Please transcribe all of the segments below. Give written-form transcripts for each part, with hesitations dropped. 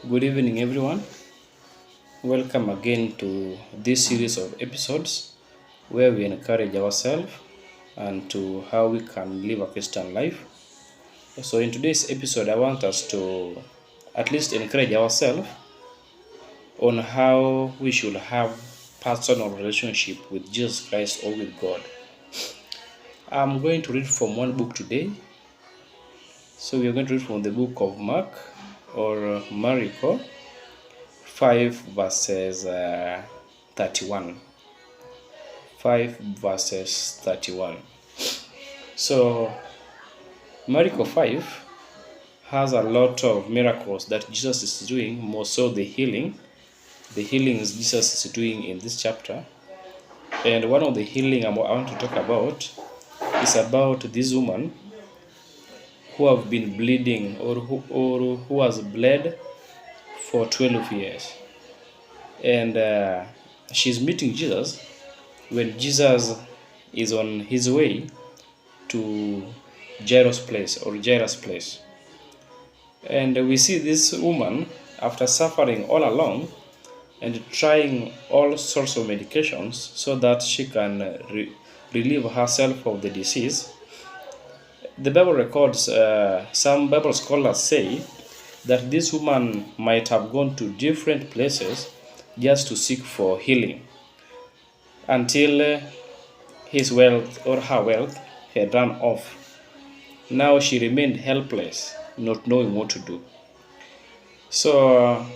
Good evening, everyone. Welcome again to this series of episodes where we encourage ourselves and to how we can live a Christian life. So, in today's episode, I want us to at least encourage ourselves on how we should have personal relationship with Jesus Christ or with God. I'm going to read from one book today. So, we are going to read from the book of Mark or Mariko 5 verses 31. 5 verses 31. So, Mariko 5 has a lot of miracles that Jesus is doing, more so the healings Jesus is doing in this chapter. And one of the healing I want to talk about is about this woman who have been bleeding or who has bled for 12 years. And she's meeting Jesus when Jesus is on his way to Jairus' place. And we see this woman, after suffering all along and trying all sorts of medications so that she can relieve herself of the disease. The Bible records, some Bible scholars say that this woman might have gone to different places just to seek for healing until his wealth or her wealth had run off. Now she remained helpless, not knowing what to do. So,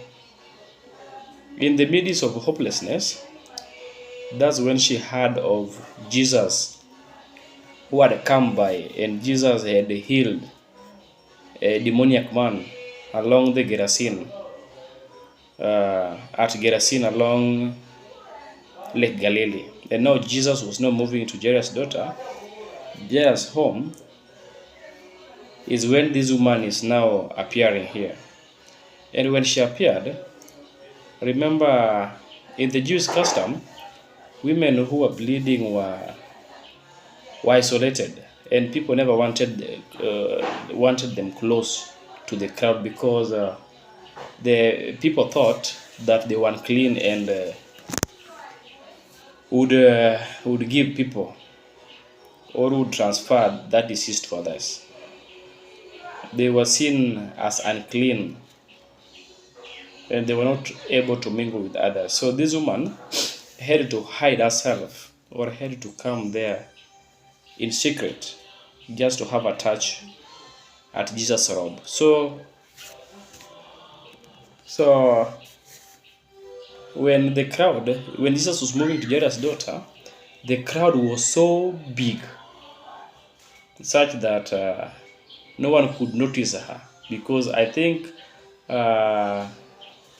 in the midst of hopelessness, that's when she heard of Jesus, who had come by, and Jesus had healed a demoniac man along the Gerasene, at Gerasene along Lake Galilee. And now Jesus was now moving to Jairus' daughter. Jairus' home is when this woman is now appearing here. And when she appeared, remember, in the Jewish custom, women who were bleeding were isolated, and people never wanted them close to the crowd because the people thought that they were unclean and would give people or would transfer that disease to others. They were seen as unclean and they were not able to mingle with others. So this woman had to hide herself or had to come there in secret just to have a touch at Jesus' robe. So when Jesus was moving to Jairus' daughter, the crowd was so big such that no one could notice her, because I think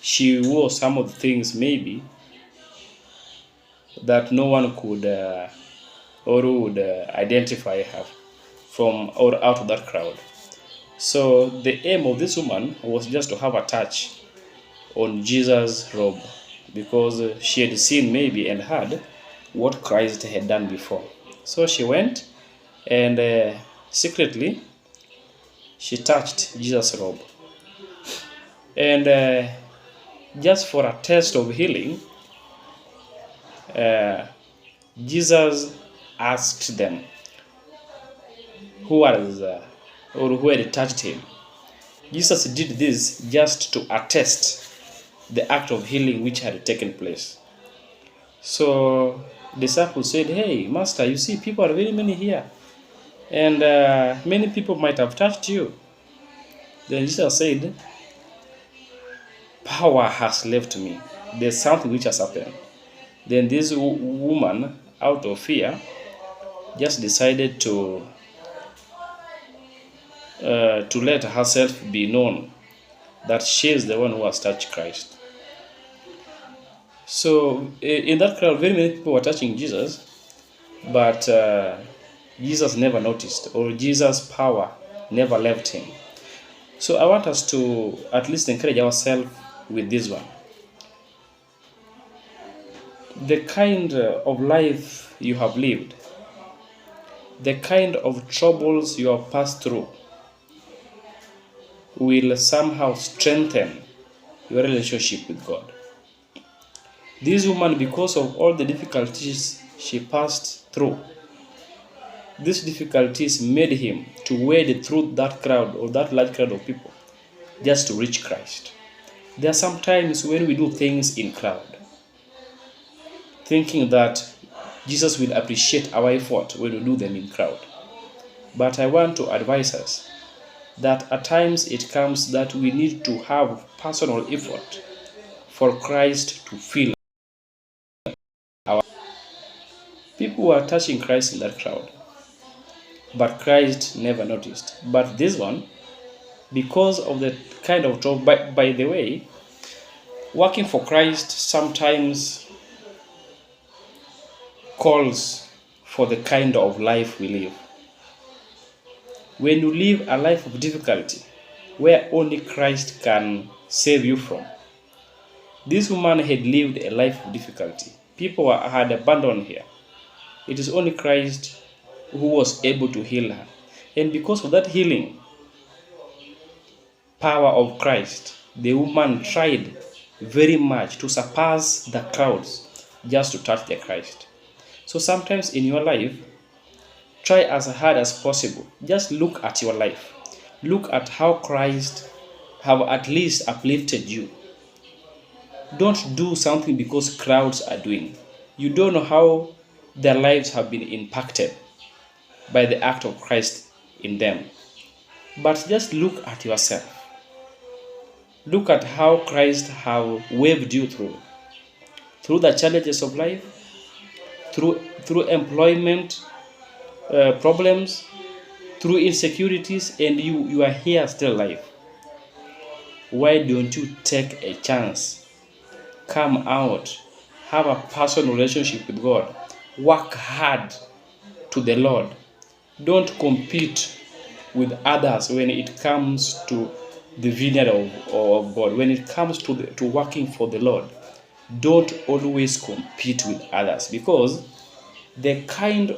she wore some of the things maybe that no one could or would identify her from or out of that crowd. So the aim of this woman was just to have a touch on Jesus' robe, because she had seen maybe and heard what Christ had done before. So she went and secretly she touched Jesus' robe. And just for a test of healing, Jesus asked them who had touched him. Jesus did this just to attest the act of healing which had taken place. So disciples said, "Hey, Master, you see people are very many here, and many people might have touched you." Then Jesus said, "Power has left me. There's something which has happened." Then this woman, out of fear, just decided to let herself be known that she is the one who has touched Christ. So in that crowd, very many people were touching Jesus, but Jesus never noticed, or Jesus' power never left him. So I want us to at least encourage ourselves with this one. The kind of life you have lived, the kind of troubles you have passed through will somehow strengthen your relationship with God. This woman, because of all the difficulties she passed through, these difficulties made him to wade through that crowd or that large crowd of people just to reach Christ. There are some times when we do things in crowd, thinking that Jesus will appreciate our effort when we do them in crowd. But I want to advise us that at times it comes that we need to have personal effort for Christ to feel our. People were touching Christ in that crowd, but Christ never noticed. But this one, because of the kind of job, by the way, working for Christ sometimes calls for the kind of life we live. When you live a life of difficulty, where only Christ can save you from. This woman had lived a life of difficulty. People had abandoned her. It is only Christ who was able to heal her. And because of that healing power of Christ, the woman tried very much to surpass the crowds just to touch the Christ. So sometimes in your life, try as hard as possible. Just look at your life. Look at how Christ have at least uplifted you. Don't do something because crowds are doing. You don't know how their lives have been impacted by the act of Christ in them. But just look at yourself. Look at how Christ have waved you through the challenges of life, through employment problems, through insecurities, and you are here still alive. Why don't you take a chance? Come out, have a personal relationship with God, work hard to the Lord. Don't compete with others when it comes to the vineyard of God. When it comes to working for the Lord, don't always compete with others, because the kind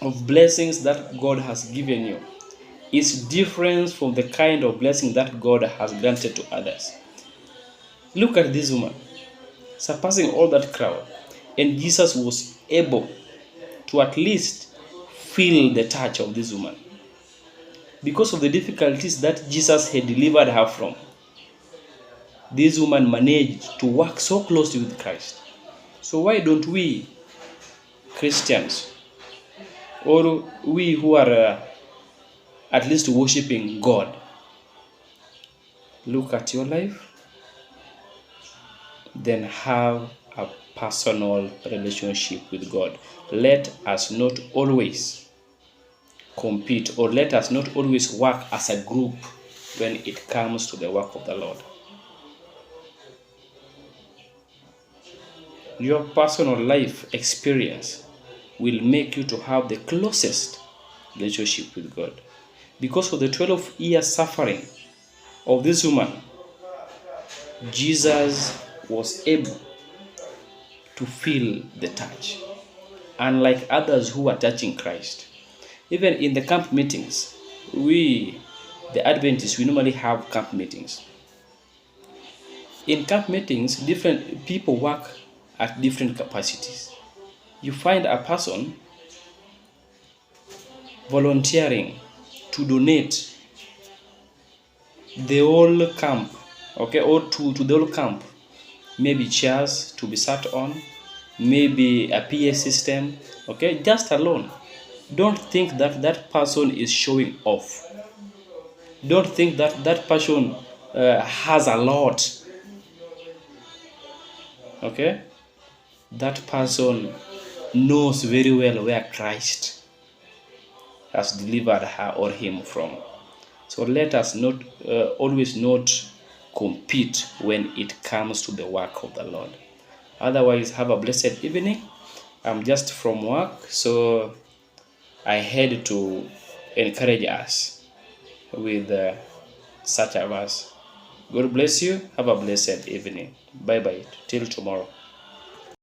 of blessings that God has given you is different from the kind of blessing that God has granted to others. Look at this woman, surpassing all that crowd, and Jesus was able to at least feel the touch of this woman because of the difficulties that Jesus had delivered her from. This woman managed to work so closely with Christ. So why don't we Christians, or we who are at least worshiping God, look at your life, then have a personal relationship with God. Let us not always compete, or let us not always work as a group when it comes to the work of the Lord. Your personal life experience will make you to have the closest relationship with God. Because of the 12 years suffering of this woman, Jesus was able to feel the touch, unlike others who were touching Christ. Even in the camp meetings, we, the Adventists, we normally have camp meetings. In camp meetings, different people work at different capacities. You find a person volunteering to donate the whole camp, okay, or to the whole camp, maybe chairs to be sat on, maybe a PA system, okay, just alone. Don't think that that person is showing off. Don't think that that person has a lot, okay. That person knows very well where Christ has delivered her or him from. So let us not always not compete when it comes to the work of the Lord. Otherwise, have a blessed evening. I'm just from work, so I had to encourage us with such a verse. God bless you. Have a blessed evening. Bye bye. Till tomorrow.